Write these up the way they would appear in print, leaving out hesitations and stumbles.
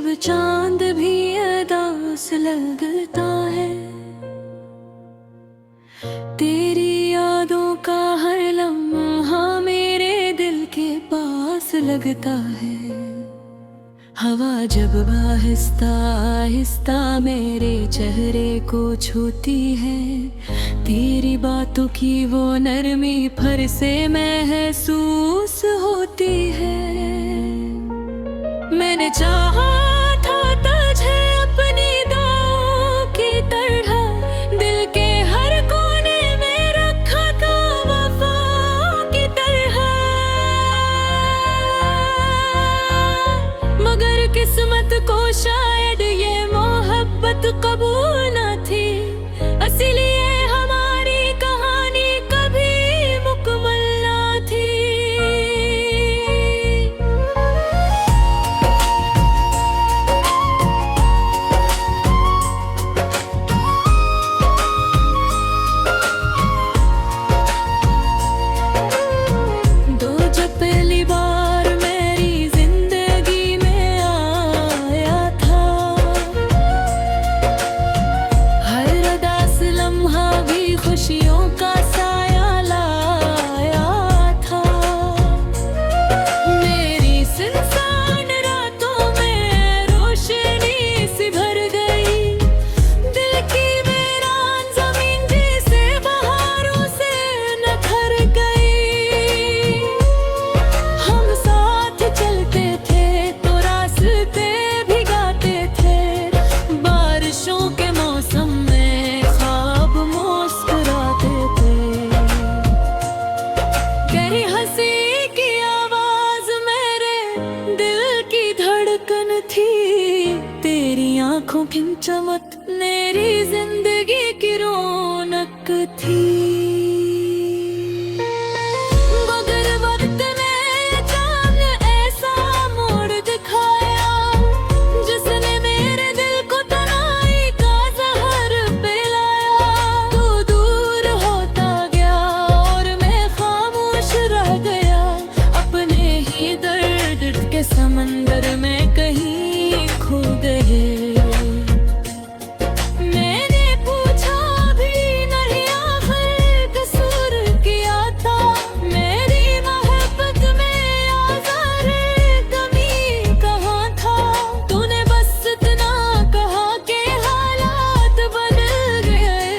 जब चांद भी अदास लगता है, तेरी यादों का हर लम्हा मेरे दिल के पास लगता है। हवा जब आहिस्ता आहिस्ता मेरे चेहरे को छूती है, तेरी बातों की वो नरमी फिर से महसूस होती है। मैंने चाहा था तुझे अपनी दुआओं की तरह, दिल के हर कोने में रखा था वफाओं की तरह, मगर किस्मत को शायद ये मोहब्बत कबूल न थी, इसीलिए हमारी कहानी कभी मुकम्मल न थी। खुशियों का साया लाया था, मेरी सुनसान रातों में रोशनी सी भर गई, दिल की वीरान ज़मीन जैसे बहारों से निखर गई। हम साथ चलते थे तो रास्ते भिगाते थे, बारिशों के मौसम में ख्वाब मुस्कुराते थे। गहरी हंसी की आवाज मेरे दिल की धड़कन थी, तेरी आंखों की चमक मेरी जिंदगी की रौनक थी। मगर वक्त ने अचानक ऐसा मोड़ दिखाया, जिसने मेरे दिल को तन्हाई का जहर पिलाया। तू दूर होता गया और मैं खामोश रह गया, अपने ही दर्द के समंदर में कहीं खो गए। मैंने पूछा भी नहीं आखिर कसूर किया था, मेरी मोहब्बत में आज़ार कमी कहाँ था। तूने बस इतना कहा कि हालात बदल गए,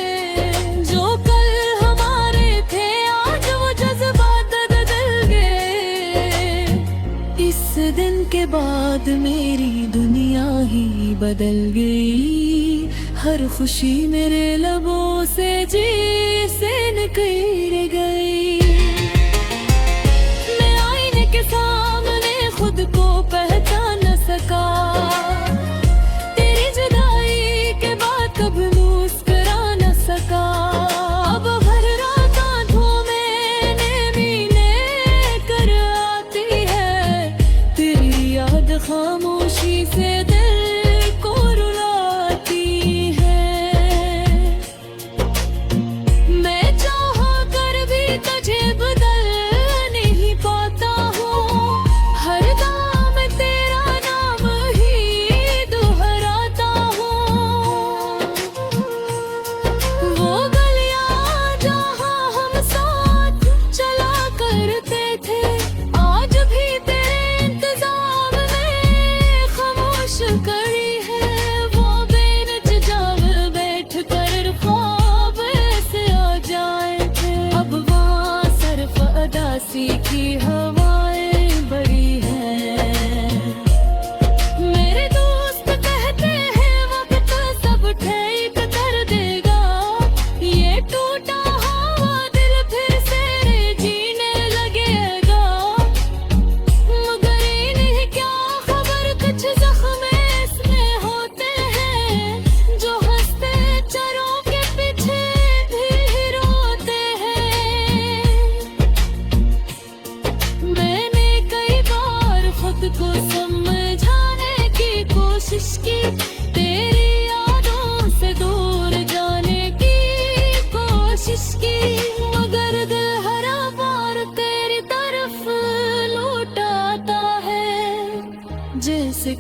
जो कल हमारे थे आज वो जज्बात बदल गए। इस दिन के बाद मेरी दुनिया ही बदल गई, हर खुशी मेरे लबों से जी से निकल गई। मैं आईने के सामने खुद को पहचान न सका, तेरी जुदाई के बाद कभी मुस्कुरा न सका। अब हर रात आंखों में नींद कर आती है, तेरी याद खामोशी से दिल को रुलाती है। मैं चाहा कर भी तुझे बदल नहीं पाता हूँ, हर दाम तेरा नाम ही दोहराता हूँ। वो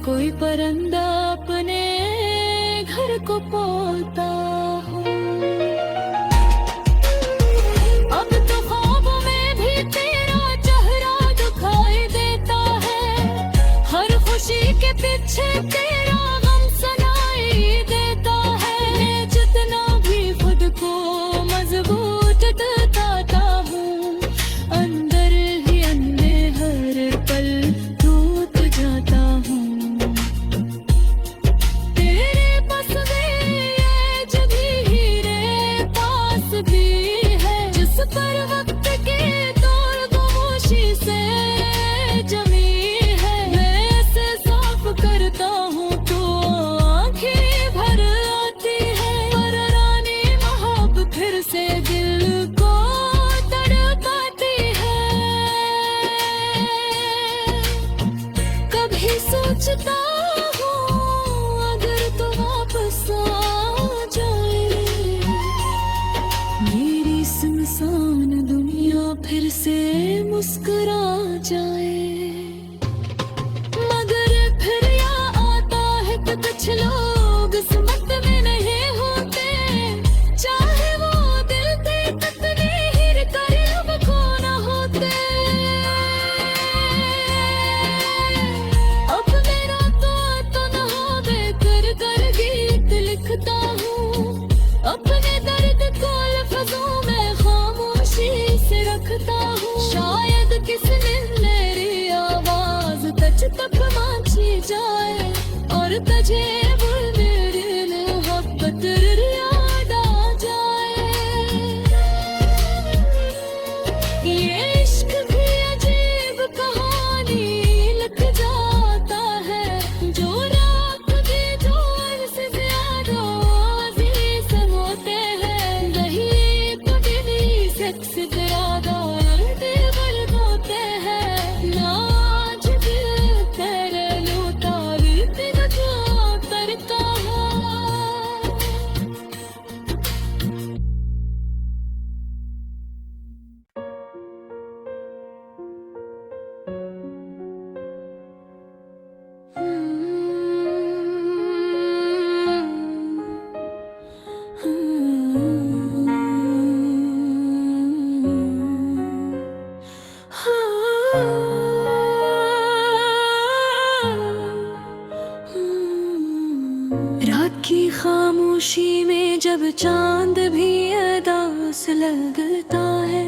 कोई परिंदा अपने घर को बोलता हूँ। अब तो ख्वाबों में भी तेरा चेहरा दिखाई देता है, हर खुशी के पीछे तेरा गम सुनाई देता है। मैं जितना भी खुद को मजबूत बताता हूँ, अंदर ही अंदर हर पल टूट जाता हूँ। तेरे पास भी ये जभी हीरे पास भी है, जिस पर वक्त के दौर खामोशी से जमी है। मैं ऐसे साफ करता हूँ तो आंखें भर आती है, पर रानी महब फिर से दिल को तड़पाती है। कभी सोचता हूँ अगर तो वापस आ जाए, मेरी सुनसान दुनिया फिर से मुस्कुरा जाए। मगर फिर याद आता है कि कुछ लोग किस्मत में नहीं होते, चाहे वो दिल थे कितने हिर कर अब खो न होते। अब मेरा तो नहा कर कर गीत लिखता हूँ, अपने दर्द को लफ्जों में खामोशी से रखता हूँ। शायद किसी दिन मेरी आवाज तच तक पहुंची जाए, और तुझे मेरी मोहब्बत याद आ जाए। ये इश्क भी अजीब कहानी लिख जाता है, जो रात की जोर से ज्यादा अजीज होते हैं। नहीं तो दिली सेक्स इरादा दिल होते हैं, नाच दिल तेरे लूटा दिल जो करता है। रात की खामोशी में जब चांद भी अदास लगता है,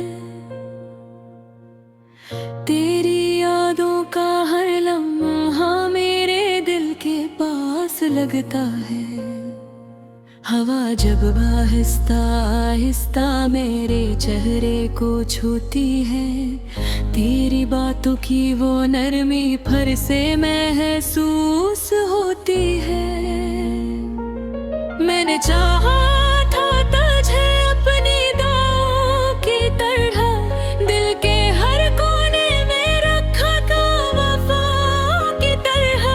तेरी यादों का हर लम्हा मेरे दिल के पास लगता है। हवा जब आहिस्ता आहिस्ता मेरे चेहरे को छूती है, तेरी बातों की वो नरमी फिर से महसूस होती है। मैंने चाहा था तुझे अपनी दुआओं की तरह, दिल के हर कोने में रखा था वफाओं की तरह।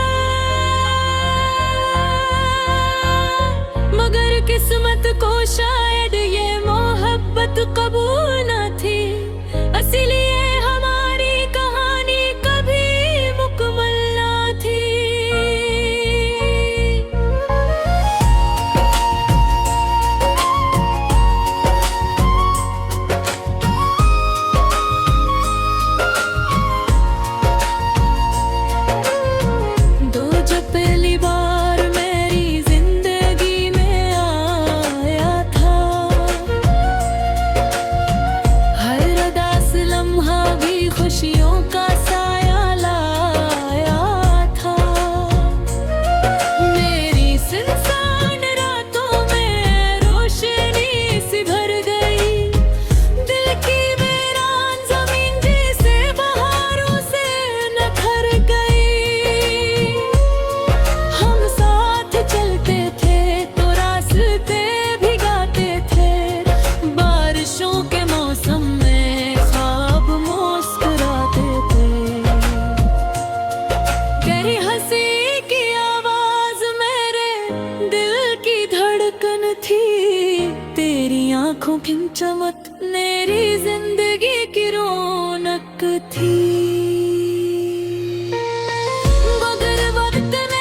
मगर किस्मत को शायद ये मोहब्बत कबूल न थी, इसीलिए हमारी कहानी कभी मुकम्मल न थी। आंखों की चमक मेरी जिंदगी की रौनक थी। मगर वक्त ने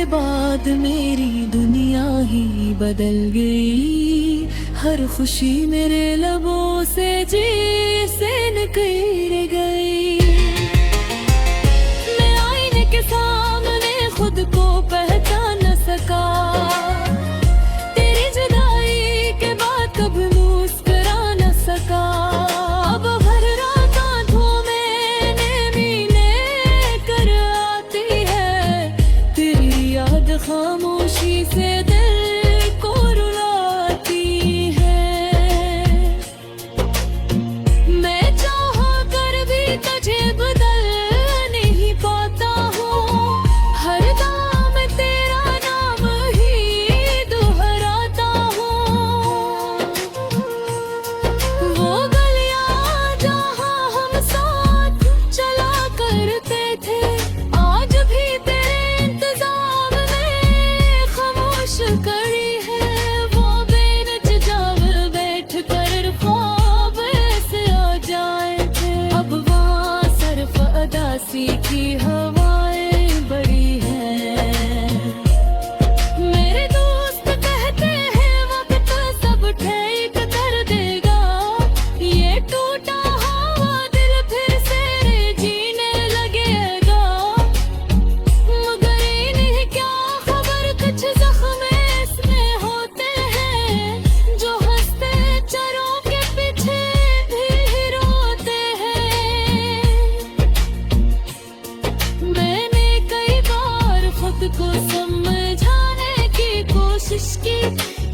बाद मेरी दुनिया ही बदल गई। हर खुशी मेरे लबों से जी से निकल गई। मैं आईने के सामने खुद को पहचान न सका। तेरी जुदाई के बाद कभी मुस्कुरा न सका। अब हर रात आंखों में नींद कर आती है। तेरी याद खामोशी से दिल को रुलाती है। मैं चाह कर भी तुझे बदल नहीं पाता हूँ। हर दाम तेरा नाम ही दोहराता हूँ। वो गलियाँ जहाँ हम साथ चला करते थे, आज भी तेरे इंतजाम में खामोश कड़ी है। वो बेनजाव बैठ कर ख्वाब ऐसे आ जाए थे। अब वहाँ सरफ अदासी की हवाएं बड़ी हैं। मेरे दोस्त कहते हैं वक्त सब ठीक कर देगा। ये टूटा हुआ दिल फिर से जीने लगेगा। मगर इन्हें क्या खबर कुछ जख्म इसमें होते हैं, जो हंसते चरों के पीछे भी रोते हैं। मैंने कई बार खुद को समझाने की कोशिश की।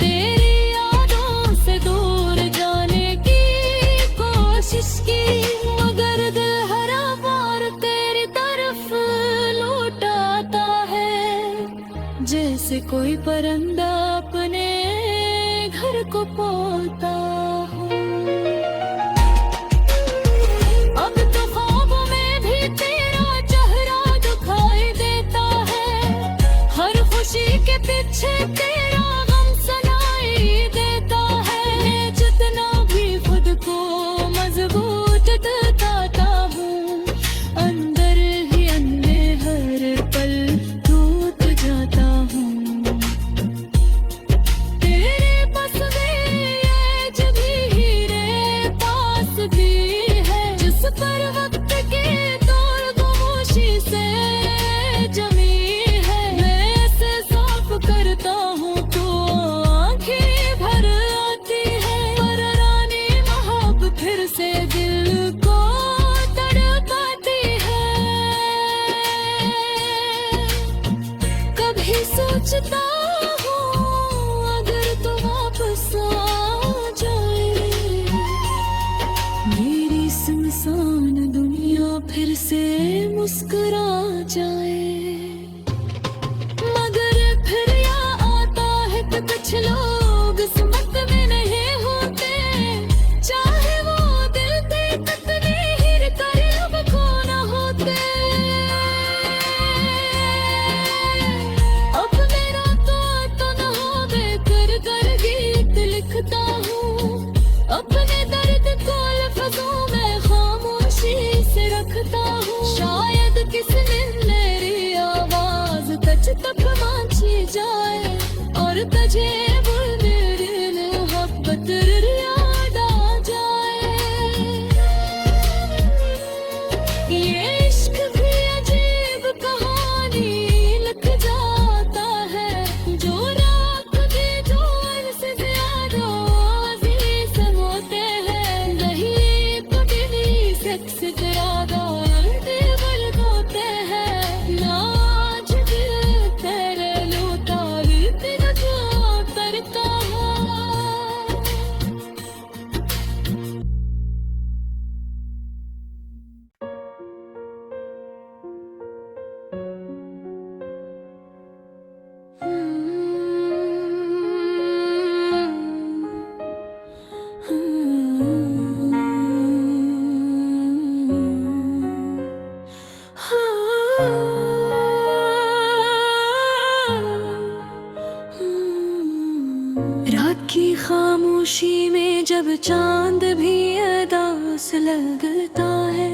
तेरी यादों से दूर जाने की कोशिश की। मगर दिल हर बार तेरी तरफ लौट आता है। जैसे कोई परिंदा अपने घर को पाता हो। अब तो ख्वाबों में भी तेरा चेहरा दिखाई देता है। हर खुशी के पीछे तेरा गम सुनाई देता है। जितना भी खुद को मजबूत दिखाता हूँ, अंदर ही अंदर हर पल टूट जाता हूँ। तेरे पास भी ये जब हीरे पास भी है, जिस पर वक्त के तौर खामोशी से जमी है। मैं ऐसे साफ करता हूँ तो आंखें भर आती है। पर रानी मोहब्बत फिर से दिल को तड़पाती है। कभी सोचता हूँ अगर तो वापस आ जाए, मेरी सुनसान दुनिया फिर से मुस्कुरा जाए। मगर फिर यहाँ आता है कि कुछ लोग किस्मत में नहीं होते। चाहे वो दिल पे कितने ही करीब खो न होते। अब मेरा तो न हो बेकर कर गीत लिखता हूँ। अपने दर्द को लफ्जों में खामोशी से रखता हूँ। शायद किसी दिन मेरी आवाज तुझ तक पहुंची जाए और तुझे वो मेरी मोहब्बत याद आ जाए। ये इश्क भी अजीब कहानी लिख जाता है। जो रात भी जो से ज्यादा अजीज होते हैं। नहीं तो दिली सेक्स ज्यादा दिल होते हैं। नाच दिल तेरे लूटा तेरा जो करता है। रात की खामोशी में जब चांद भी अदास लगता है।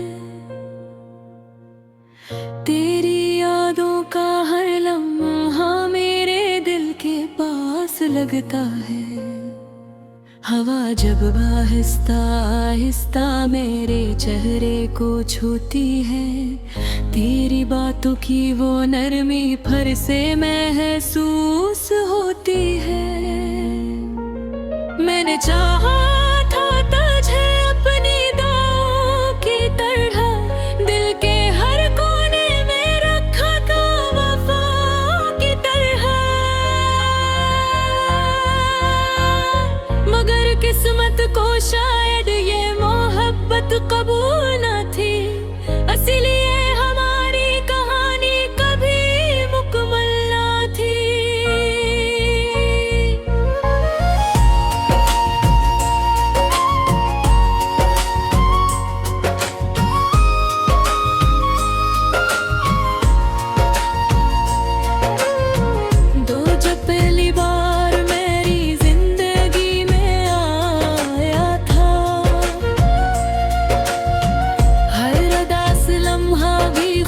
तेरी यादों का हर लम्हा पास लगता है। हवा जब आहिस्ता आहिस्ता मेरे चेहरे को छूती है, तेरी बातों की वो नरमी फिर से महसूस होती है। मैंने चाहा था तुझे अपनी दाओं की तरह, दिल के हर कोने में रखा था वफाओं की तरह, मगर किस्मत को शायद ये मोहब्बत कबूल न थी, इसीलिए हमारी कहानी कभी मुकम्मल न थी।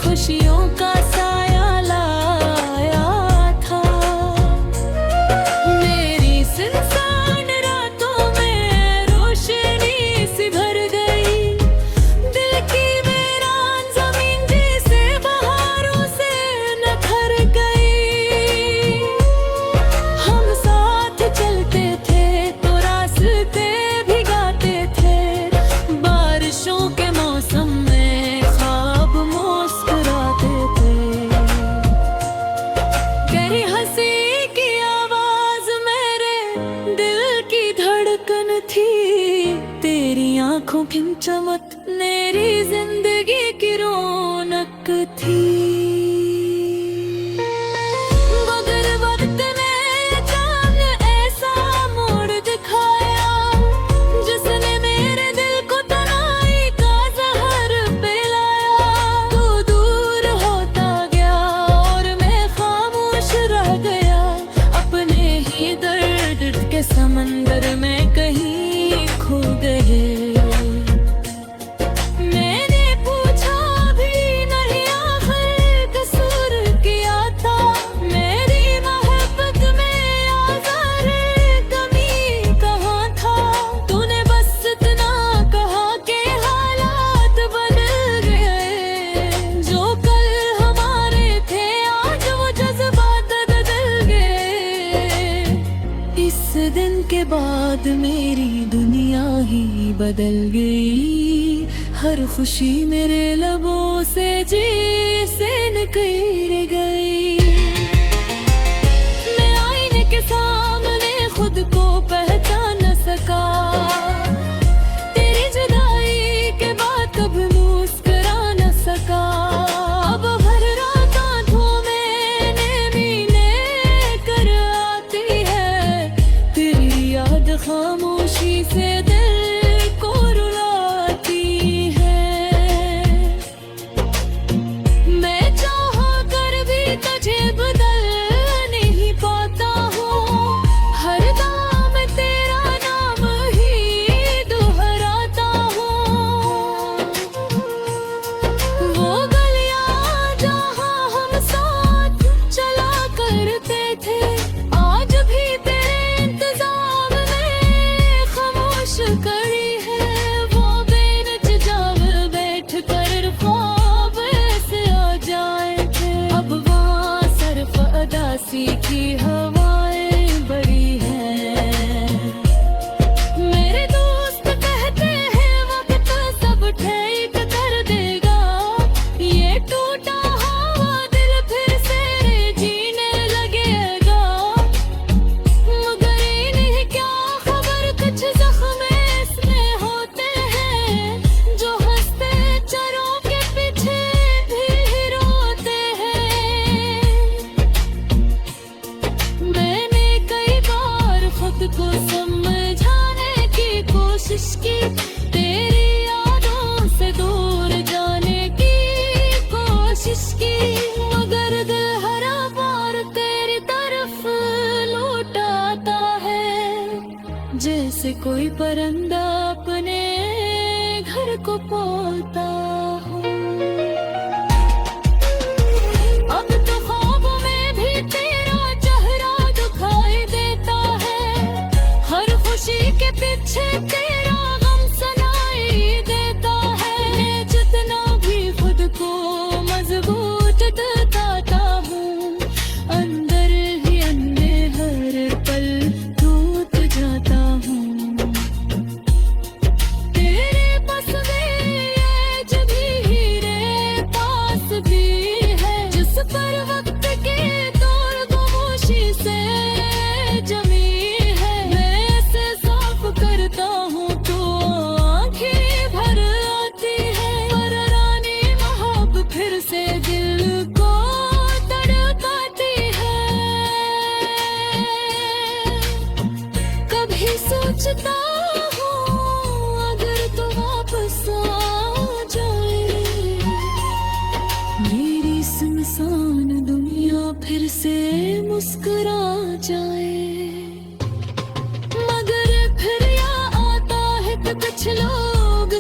खुशियों का साया लाया था, मेरी सुनसान रातों में रोशनी सी भर गई, दिल की वीरान ज़मीन जैसे बहारों से निखर गई। हम साथ चलते थे तो रास्ते भिगाते थे, बारिशों के मौसम में ख्वाब मुस्कुराते थे। गहरी हंसी की आवाज मेरे दिल की धड़कन थी, तेरी आंखों की चमक मेरी जिंदगी की रौनक थी। मगर वक्त ने अचानक ऐसा मोड़ दिखाया, जिसने मेरे दिल को तन्हाई का जहर पिलाया। तू दूर होता गया और मैं खामोश रह गया, अपने ही दर्द के समंदर में कहीं खो गए। मैंने पूछा भी नहीं आखिर कसूर किया था, मेरी मोहब्बत में आज़ार कमी कहाँ था। तूने बस इतना कहा कि हालात बदल गए, जो कल हमारे थे आज वो जज्बात बदल गए। इस दिन के बाद मेरी दुनिया ही बदल गई, हर खुशी मेरे लबों से जी से निकल गई। मैं आईने के सामने खुद को पहचान न सका, तेरी जुदाई के बाद कभी मुस्कुरा न सका। अब हर रात आंखों में नींद कर आती है, तेरी याद खामोशी से दिल को रुलाती है। मैं चाहा कर भी तुझे बदल नहीं पाता हूँ, हर दाम तेरा नाम ही दोहराता हूँ। वो गलियाँ जहाँ हम साथ चला करते थे, आज भी तेरे इंतजाम में खामोश खड़ी है। वो बेनजाब बैठ कर ख्वाब ऐसे आ जाए थे, अब वहाँ सिर्फ अदासी की हवाएं बड़ी हैं। मेरे दोस्त कहते हैं वक्त सब ठीक कर देगा, ये टूटा हुआ दिल फिर से जीने लगेगा। मगर इन्हें क्या खबर कुछ जख्म इसमें होते हैं, जो हंसते चरों के पीछे भी रोते हैं। मैंने कई बार खुद को समझाने की कोशिश की, तेरी यादों से दूर जाने की कोशिश की, मगर दिल हर बार तेरी तरफ लौट आता है, जैसे कोई परिंदा अपने घर को पालता हो। अब तो ख्वाबों में भी तेरा चेहरा दिखाई दे सोचता हूँ अगर तो वापस आ जाए, मेरी सुनसान दुनिया फिर से मुस्कुरा जाए। मगर फिर या आता है तो कुछ लोग